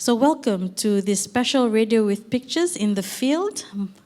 So welcome to this special Radio with Pictures in the Field.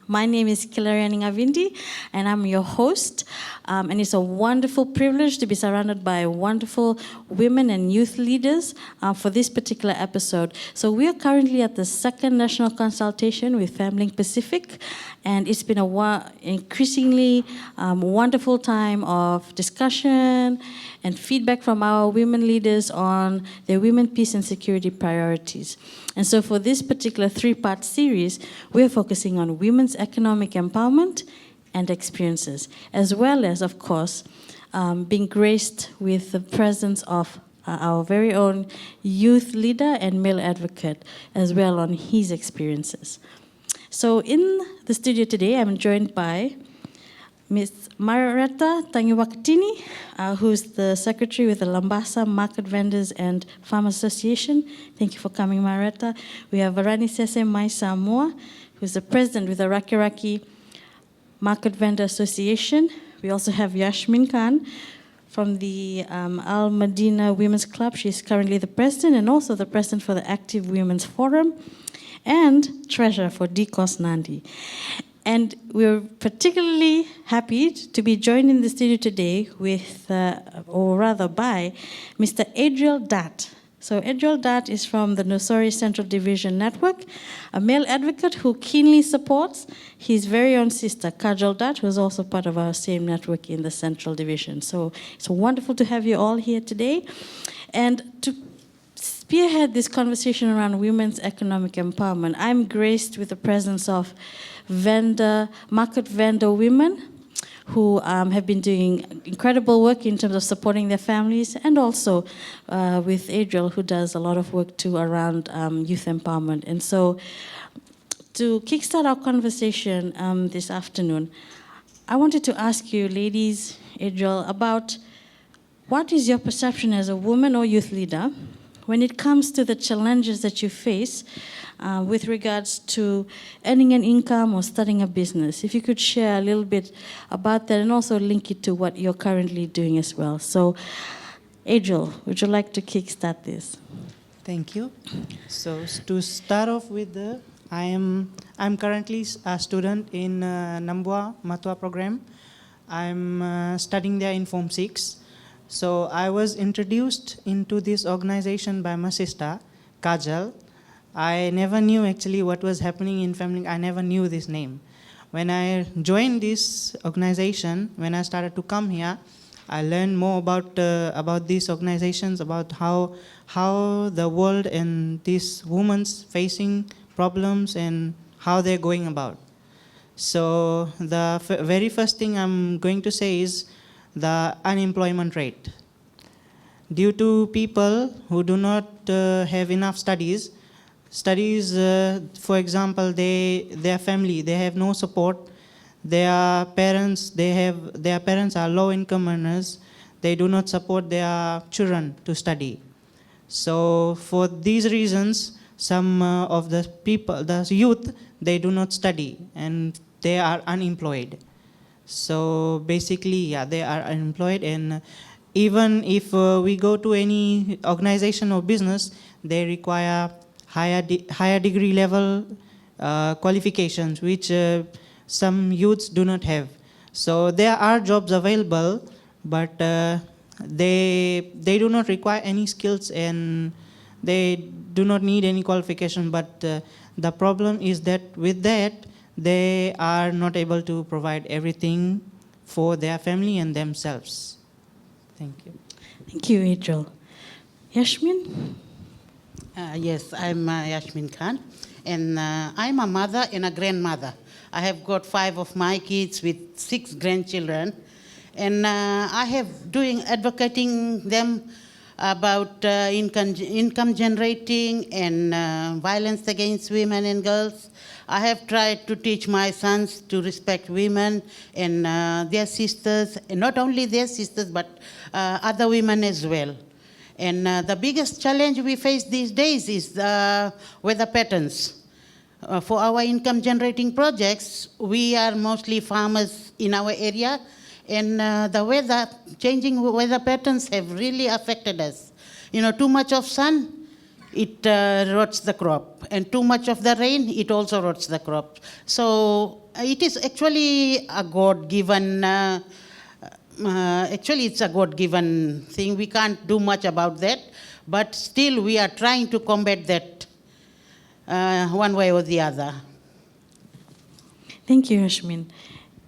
My name is Kilariani Ngavindi, and I'm your host. And it's a wonderful privilege to be surrounded by wonderful women and youth leaders for this particular episode. So we are currently at the second national consultation with FamLink Pacific, and it's been a increasingly wonderful time of discussion and feedback from our women leaders on their women, peace, and security priorities. And so for this particular three-part series, we're focusing on women's economic empowerment and experiences, as well as, of course, being graced with the presence of our very own youth leader and male advocate, as well on his experiences. So in the studio today, I'm joined by Ms. Marietta Tangiwaktini, who's the secretary with the Lambasa Market Vendors and Farm Association. Thank you for coming, Marietta. We have Varani Sese Mai Samoa, who's the president with the Rakiraki Market Vendor Association. We also have Yasmin Khan from the Al Madina Women's Club. She's currently the president and also the president for the Active Women's Forum and treasurer for DCOS Nandi. And we're particularly happy to be joined in the studio today with, or rather by, Mr. Adriel Dat. So Adriel Dat is from the Nosori Central Division Network, a male advocate who keenly supports his very own sister, Kajal Dat, who is also part of our same network in the Central Division. So it's wonderful to have you all here today. And to spearhead this conversation around women's economic empowerment, I'm graced with the presence of market vendor women who have been doing incredible work in terms of supporting their families, and also with Adriel, who does a lot of work too around youth empowerment. And so to kickstart our conversation this afternoon, I wanted to ask you, ladies, Adriel, about what is your perception as a woman or youth leader when it comes to the challenges that you face with regards to earning an income or starting a business. If you could share a little bit about that and also link it to what you're currently doing as well. So, Adriel, would you like to kickstart this? Thank you. So to start off with, I'm currently a student in Nambua Matua program. I'm studying there in Form 6. So I was introduced into this organization by my sister, Kajal. I never knew actually what was happening in family. I never knew this name. When I joined this organization, when I started to come here, I learned more about these organizations, about how the world and these women's facing problems and how they're going about. So the very first thing I'm going to say is the unemployment rate. Due to people who do not have enough studies, for example, their family, they have no support. Their parents are low-income earners. They do not support their children to study. So for these reasons, some of the people, the youth, they do not study and they are unemployed. So basically, yeah, they are unemployed, and even if we go to any organization or business, they require higher degree level qualifications, which some youths do not have. So there are jobs available, but they do not require any skills and they do not need any qualification. But the problem is that with that, they are not able to provide everything for their family and themselves. Thank you. Thank you, Adriel. Yasmin? Yes, I'm Yasmin Khan, and I'm a mother and a grandmother. I have got 5 of my kids with 6 grandchildren, and I have advocating them about income generating and violence against women and girls. I have tried to teach my sons to respect women and their sisters, and not only their sisters, but other women as well. And the biggest challenge we face these days is the weather patterns. For our income generating projects, we are mostly farmers in our area, and changing weather patterns have really affected us. You know, too much of sun it rots the crop. And too much of the rain, it also rots the crop. So it is actually a God-given, it's a God-given thing. We can't do much about that, but still we are trying to combat that one way or the other. Thank you, Yashmin.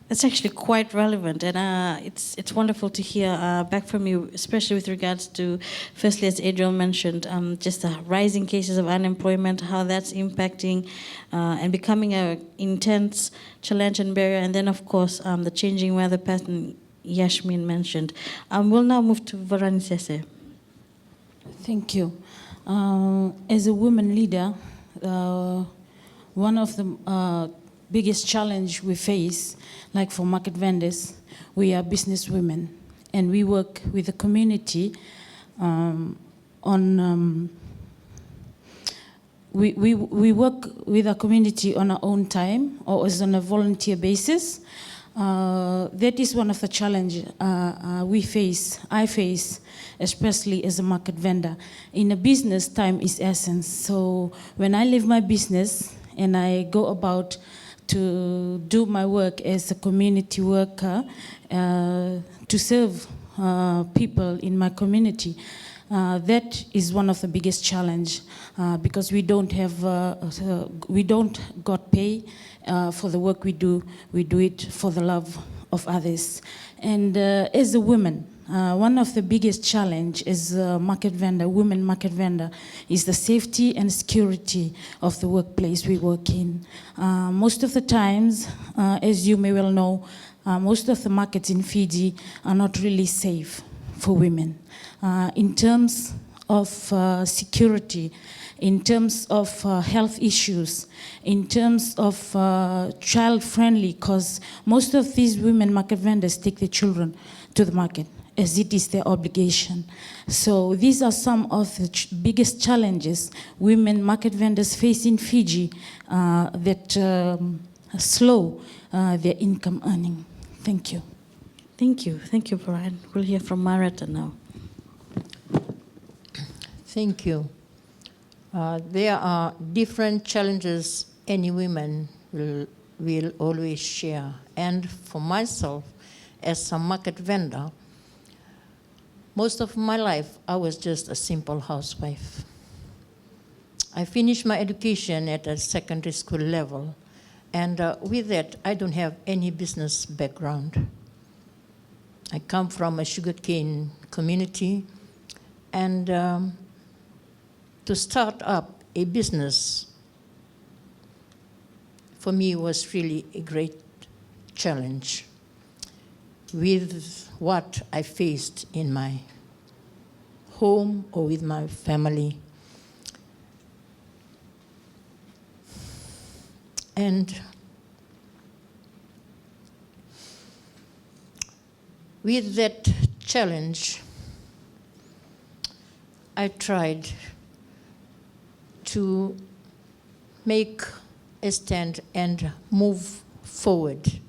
That's actually quite relevant, and it's wonderful to hear back from you, especially with regards to, firstly, as Adriel mentioned, just the rising cases of unemployment, how that's impacting and becoming an intense challenge and barrier, and then, of course, the changing weather pattern Yashmin mentioned. We'll now move to Varanisese. Thank you. As a woman leader, one of the biggest challenge we face, like for market vendors, we are business women, and we work with the community we work with our community on our own time or as on a volunteer basis. That is one of the challenges I face, especially as a market vendor. In a business, time is essence. So when I leave my business and I go about to do my work as a community worker, to serve people in my community, that is one of the biggest challenge because we don't got pay for the work we do. We do it for the love of others. And as a woman, one of the biggest challenge as a women market vendor, is the safety and security of the workplace we work in. Most of the times, as you may well know, most of the markets in Fiji are not really safe for women. In terms of security, in terms of health issues, in terms of child-friendly, because most of these women market vendors take their children to the market, as it is their obligation. So these are some of the biggest challenges women market vendors face in Fiji that slow their income earning. Thank you. Thank you. Thank you, Brian. We'll hear from Marata now. Thank you. There are different challenges any woman will always share. And for myself, as a market vendor, most of my life, I was just a simple housewife. I finished my education at a secondary school level, and with that, I don't have any business background. I come from a sugarcane community, and to start up a business, for me, was really a great challenge with what I faced in my home or with my family. And with that challenge, I tried to make a stand and move forward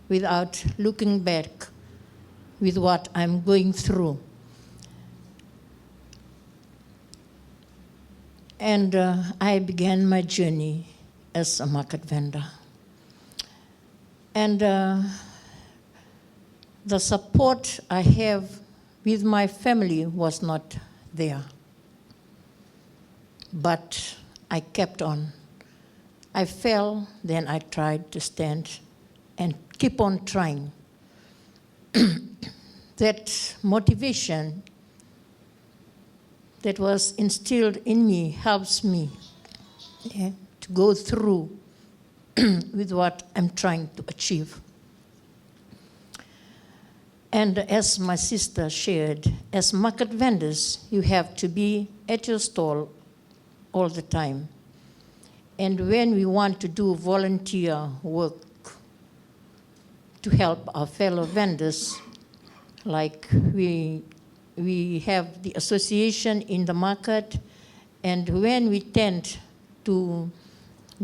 without looking back with what I'm going through. And I began my journey as a market vendor. And the support I have with my family was not there. But I kept on. I fell, then I tried to stand and keep on trying. That motivation that was instilled in me helps me to go through with what I'm trying to achieve. And as my sister shared, as market vendors, you have to be at your stall all the time. And when we want to do volunteer work to help our fellow vendors, like we have the association in the market, and when we tend to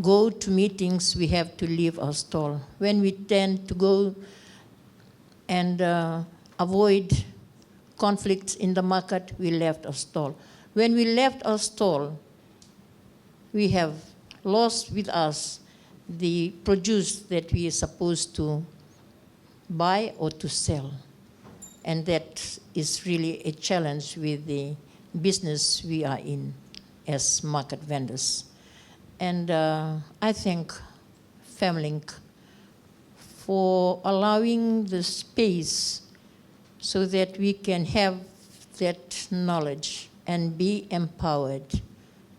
go to meetings, we have to leave our stall. When we tend to go and avoid conflicts in the market, we left our stall. When we left our stall, we have lost with us the produce that we are supposed to buy or to sell. And that is really a challenge with the business we are in as market vendors. And I thank FamLink for allowing the space so that we can have that knowledge and be empowered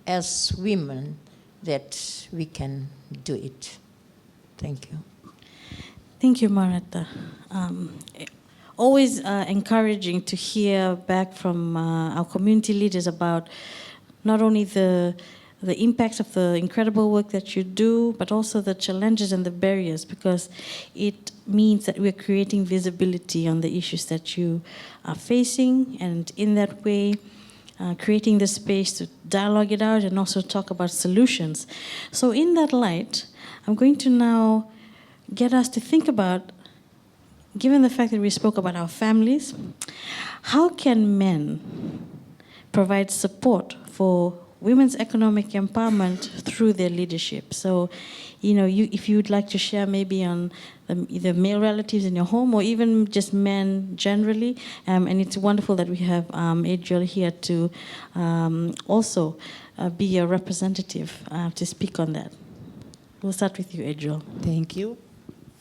as women that we can do it. Thank you. Thank you, Marata. Always encouraging to hear back from our community leaders about not only the impacts of the incredible work that you do, but also the challenges and the barriers, because it means that we're creating visibility on the issues that you are facing, and in that way, creating the space to dialogue it out and also talk about solutions. So in that light, I'm going to now get us to think about, given the fact that we spoke about our families, how can men provide support for women's economic empowerment through their leadership? So, if you would like to share maybe on either male relatives in your home or even just men generally, and it's wonderful that we have Adriel here to also be a representative to speak on that. We'll start with you, Adriel. Thank you.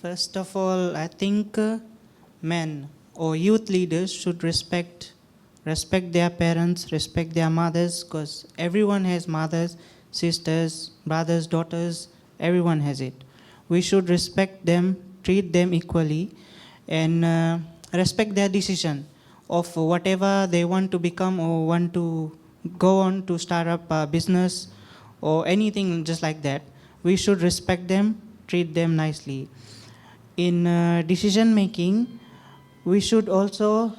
First of all, I think men or youth leaders should respect their parents, respect their mothers, because everyone has mothers, sisters, brothers, daughters, everyone has it. We should respect them, treat them equally, and respect their decision of whatever they want to become or want to go on to start up a business or anything just like that. We should respect them, treat them nicely. In decision making, we should also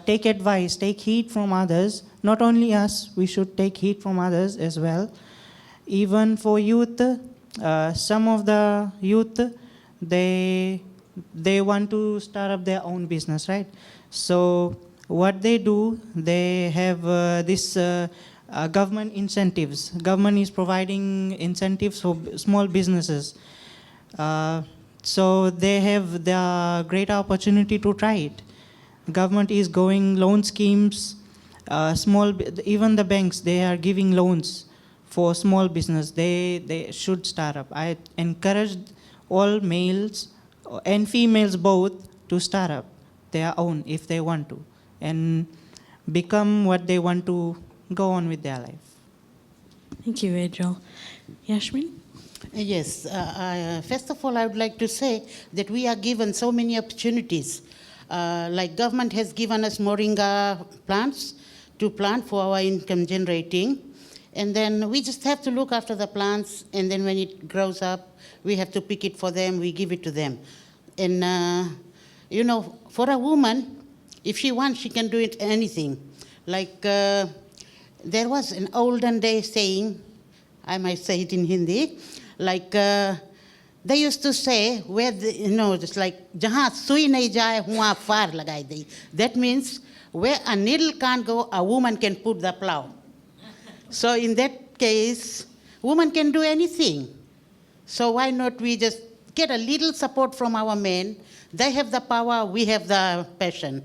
take advice, take heed from others. Not only us, we should take heed from others as well. Even for youth, some of the youth, they want to start up their own business, right? So what they do, they have this government incentives. Government is providing incentives for small businesses. So they have the great opportunity to try it. Government is going loan schemes, even the banks, they are giving loans for small business. They should start up. I encourage all males and females both to start up their own if they want to and become what they want to go on with their life. Thank you, Adriel. Yashmin? Yes, first of all, I would like to say that we are given so many opportunities. Like government has given us moringa plants to plant for our income generating. And then we just have to look after the plants, and then when it grows up, we have to pick it for them, we give it to them. And, for a woman, if she wants, she can do it anything. Like there was an olden day saying, I might say it in Hindi, like they used to say, where just like jahan sui nahi jaye huwa far lagai de. That means where a needle can't go, a woman can put the plow. So in that case, woman can do anything. So why not we just get a little support from our men? They have the power, we have the passion.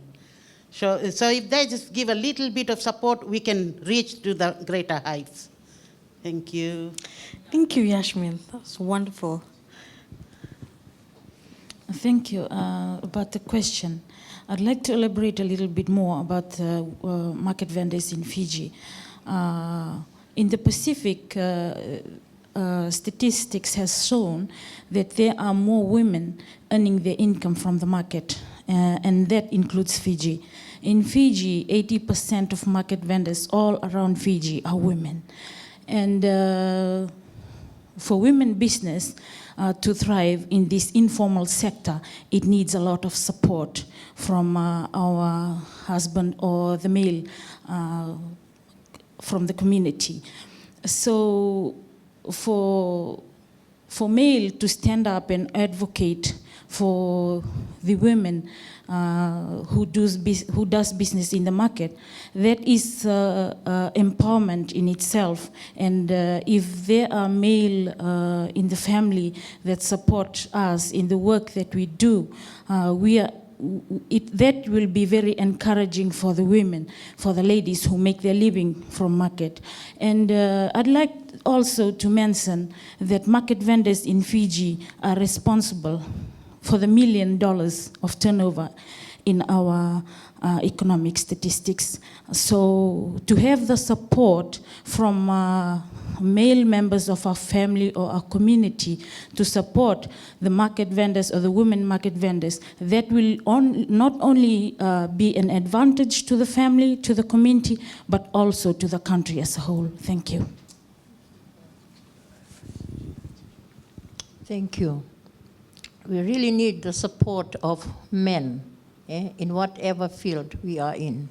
So if they just give a little bit of support, we can reach to the greater heights. Thank you. Thank you, Yashmin. That was wonderful. Thank you. About the question, I'd like to elaborate a little bit more about market vendors in Fiji. In the Pacific, statistics has shown that there are more women earning their income from the market, and that includes Fiji. In Fiji, 80% of market vendors all around Fiji are women. And for women business to thrive in this informal sector, it needs a lot of support from our husband or the male from the community. So for male to stand up and advocate for the women who does business in the market, that is empowerment in itself. And if there are male in the family that support us in the work that we do, that will be very encouraging for the women, for the ladies who make their living from market. And I'd like also to mention that market vendors in Fiji are responsible for the $1 million of turnover in our economic statistics. So to have the support from male members of our family or our community to support the market vendors or the women market vendors, that will not only be an advantage to the family, to the community, but also to the country as a whole. Thank you. Thank you. We really need the support of men in whatever field we are in.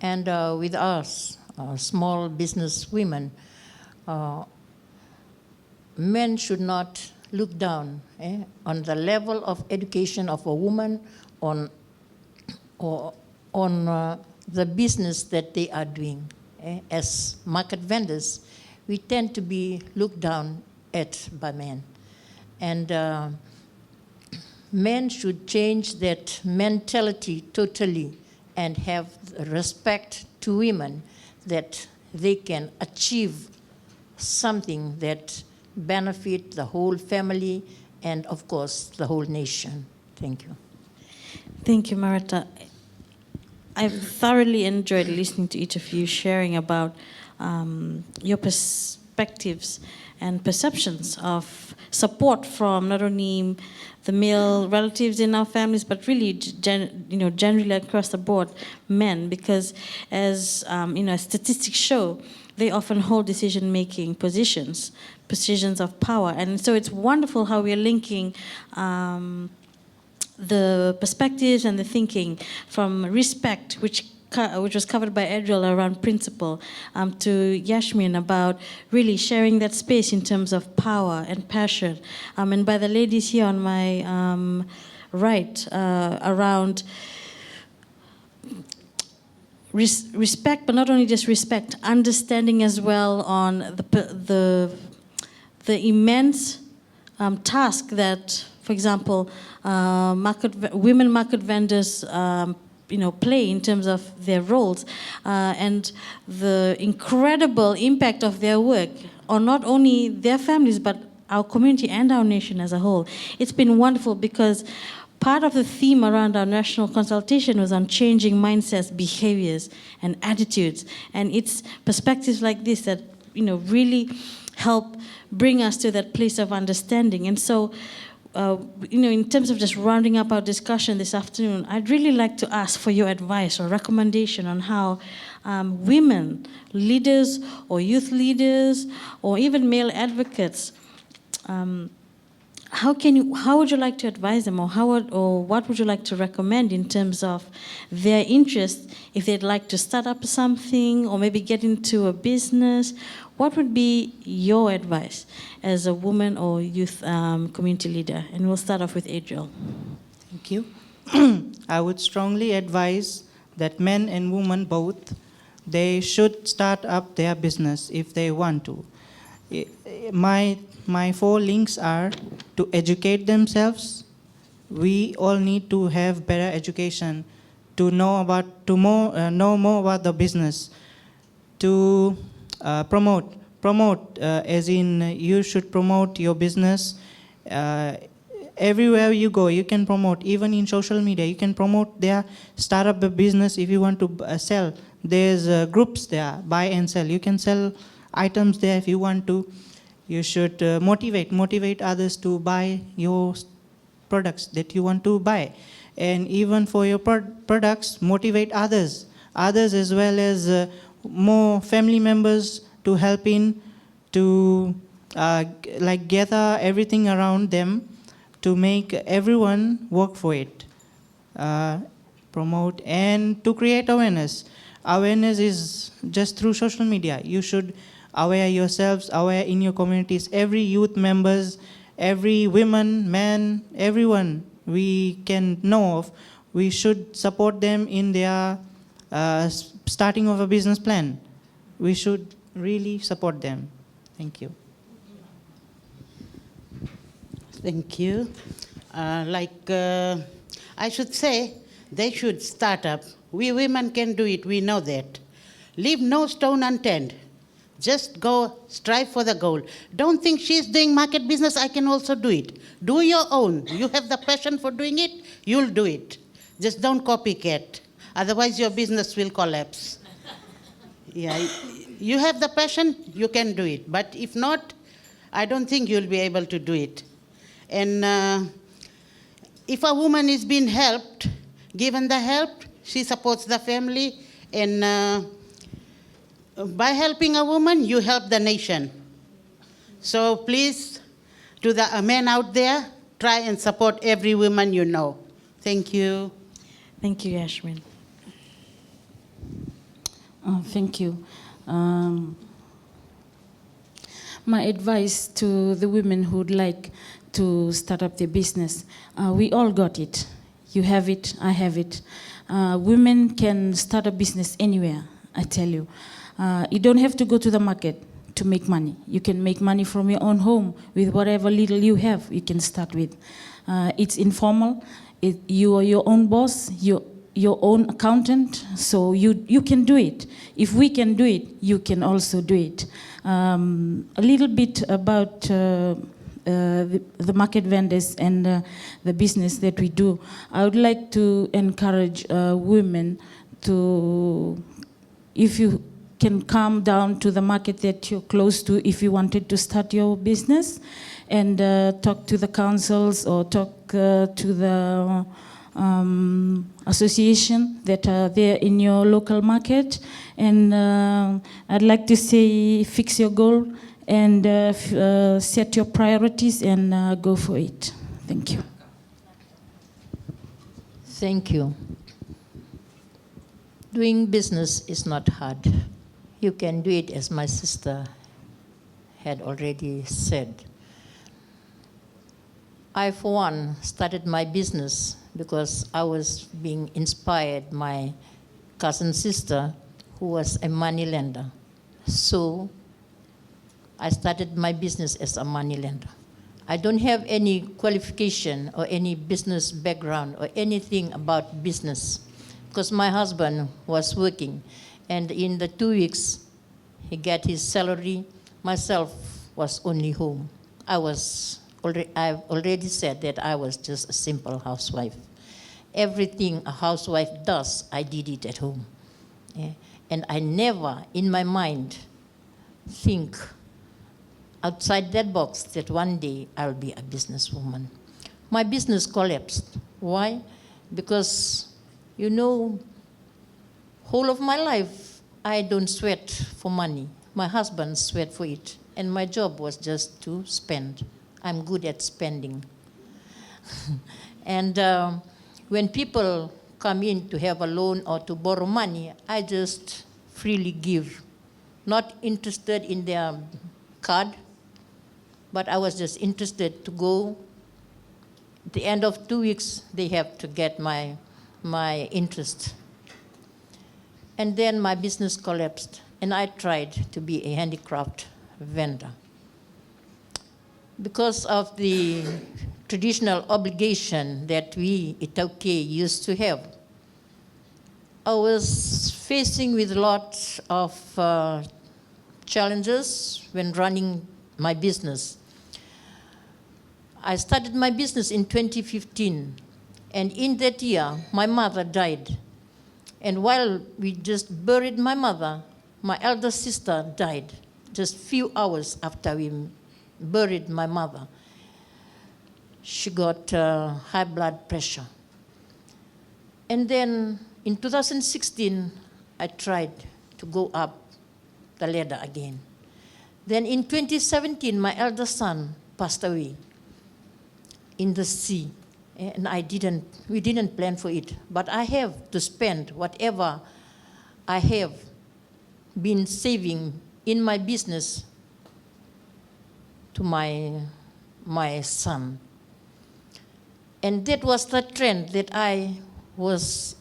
And with us, small business women, men should not look down on the level of education of a woman, on the business that they are doing. As market vendors, we tend to be looked down at by men. And men should change that mentality totally and have respect to women, that they can achieve something that benefit the whole family and, of course, the whole nation. Thank you. Thank you, Marita. I've thoroughly enjoyed listening to each of you sharing about your perspectives and perceptions of support from not only the male relatives in our families, but really, generally across the board, men. Because as statistics show, they often hold decision-making positions of power, and so it's wonderful how we're linking the perspectives and the thinking from respect, which was covered by Adriel around principle, to Yashmin about really sharing that space in terms of power and passion, and by the ladies here on my right around respect, but not only just respect, understanding as well on the immense task that, for example, women market vendors play in terms of their roles, and the incredible impact of their work on not only their families but our community and our nation as a whole. It's been wonderful because part of the theme around our national consultation was on changing mindsets, behaviors, and attitudes, and it's perspectives like this that really help bring us to that place of understanding. And so in terms of just rounding up our discussion this afternoon, I'd really like to ask for your advice or recommendation on how women leaders or youth leaders or even male advocates, how would you like to advise them, or what would you like to recommend in terms of their interest, if they'd like to start up something or maybe get into a business? What would be your advice as a woman or youth community leader? And we'll start off with Adriel. Thank you. I would strongly advise that men and women both, they should start up their business if they want to. My 4 links are to educate themselves. We all need to have better education to know more about the business, to promote, as in you should promote your business. Everywhere you go, you can promote. Even in social media, you can promote their startup business. If you want to sell, there's groups there, buy and sell. You can sell items there if you want to. You should motivate others to buy your products that you want to buy. And even for your products, motivate others as well as more family members to help in, to gather everything around them to make everyone work for it. Promote and to create awareness. Awareness is just through social media. You should aware yourselves, aware in your communities, every youth members, every woman, man, everyone we can know of, we should support them in their starting of a business plan. We should really support them. Thank you. Thank you. I should say, they should start up. We women can do it, we know that. Leave no stone unturned. Just go strive for the goal. Don't think she's doing market business, I can also do it. Do your own. You have the passion for doing it, you'll do it. Just don't copycat. Otherwise your business will collapse. Yeah, you have the passion, you can do it. But if not, I don't think you'll be able to do it. And if a woman is being helped, given the help, she supports the family. And by helping a woman, you help the nation. So please, to the men out there, try and support every woman you know. Thank you. Thank you, Yashmin. Thank you. My advice to the women who would like to start up their business, we all got it. You have it, I have it. Women can start a business anywhere, I tell you. You don't have to go to the market to make money. You can make money from your own home with whatever little you have, you can start with. It's informal. You are your own boss, your own accountant, so you can do it. If we can do it, you can also do it. A little bit about the market vendors and the business that we do. I would like to encourage women to, if you can come down to the market that you're close to, if you wanted to start your business, and talk to the councils or talk to the association that are there in your local market. And I'd like to say, fix your goal and set your priorities and go for it. Thank you. Thank you. Doing business is not hard. You can do it, as my sister had already said. I, for one, started my business because I was being inspired by my cousin sister, who was a money lender. So I started my business as a money lender. I don't have any qualification or any business background or anything about business, because my husband was working, and in the 2 weeks he got his salary. Myself was only home. I've already said that I was just a simple housewife. Everything a housewife does, I did it at home. Yeah. And I never, in my mind, think outside that box that one day I'll be a businesswoman. My business collapsed. Why? Because, you know, whole of my life, I don't sweat for money. My husband sweat for it. And my job was just to spend. I'm good at spending. And when people come in to have a loan or to borrow money, I just freely give. Not interested in their card, but I was just interested to go. At the end of 2 weeks, they have to get my interest. And then my business collapsed, and I tried to be a handicraft vendor. Because of the traditional obligation that we E03 used to have, I was facing with lots of challenges when running my business. I started my business in 2015, and in that year, my mother died. And while we just buried my mother, my elder sister died just few hours after we buried my mother. She got high blood pressure. And then in 2016, I tried to go up the ladder again. Then in 2017, my elder son passed away in the sea. And we didn't plan for it. But I have to spend whatever I have been saving in my business to my son. And that was the trend that I was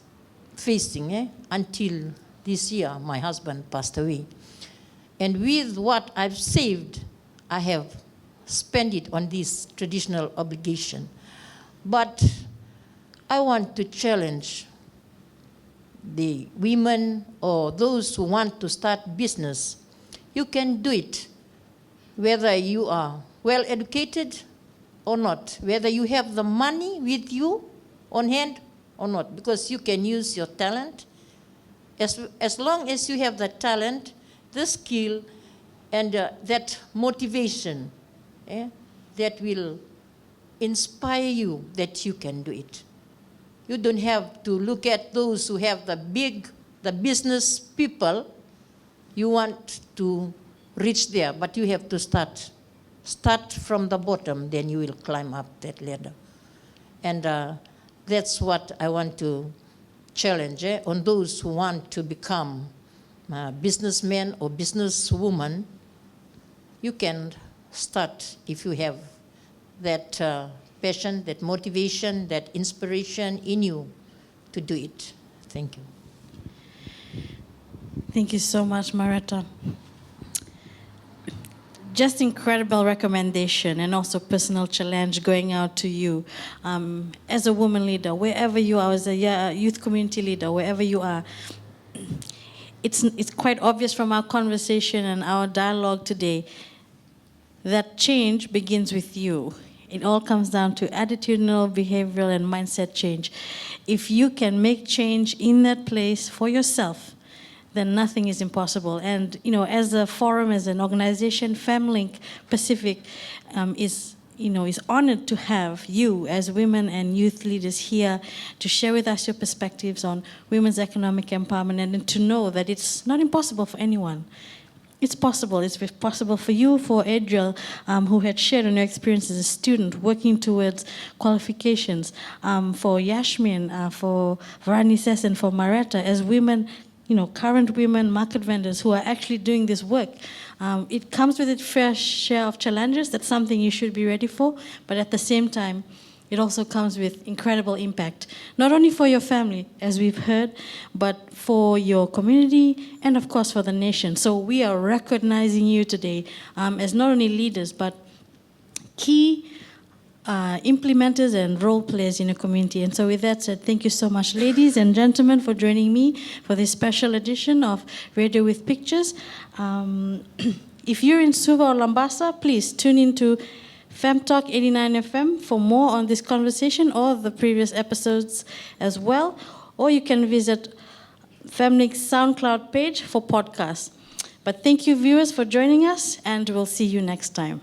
facing until this year my husband passed away. And with what I've saved, I have spent it on this traditional obligation. But I want to challenge the women or those who want to start business. You can do it, whether you are well educated or not, whether you have the money with you on hand or not, because you can use your talent. As long as you have the talent, the skill, and that motivation that will inspire you that you can do it. You don't have to look at those who have the business people. You want to reach there, but you have to start. Start from the bottom, then you will climb up that ladder. And that's what I want to challenge on those who want to become businessmen or businesswomen. You can start if you have that passion, that motivation, that inspiration in you to do it. Thank you. Thank you so much, Maretta. Just incredible recommendation and also personal challenge going out to you as a woman leader, wherever you are, as a youth community leader, wherever you are. It's quite obvious from our conversation and our dialogue today that change begins with you. It all comes down to attitudinal, behavioral, and mindset change. If you can make change in that place for yourself, then nothing is impossible. And as a forum, as an organization, FemLink Pacific is honored to have you as women and youth leaders here to share with us your perspectives on women's economic empowerment and to know that it's not impossible for anyone. It's possible. It's possible for you, for Adriel, who had shared on her experience as a student working towards qualifications, for Yashmin, for Varanises, and for Maretta, as women, current women market vendors who are actually doing this work. It comes with its fair share of challenges. That's something you should be ready for. But at the same time, it also comes with incredible impact, not only for your family, as we've heard, but for your community and, of course, for the nation. So we are recognizing you today as not only leaders, but key implementers and role players in the community. And so with that said, thank you so much, ladies and gentlemen, for joining me for this special edition of Radio with Pictures. If you're in Suva or Lambasa, please tune into FemTalk 89 FM for more on this conversation or the previous episodes as well. Or you can visit FemLink's SoundCloud page for podcasts. But thank you, viewers, for joining us, and we'll see you next time.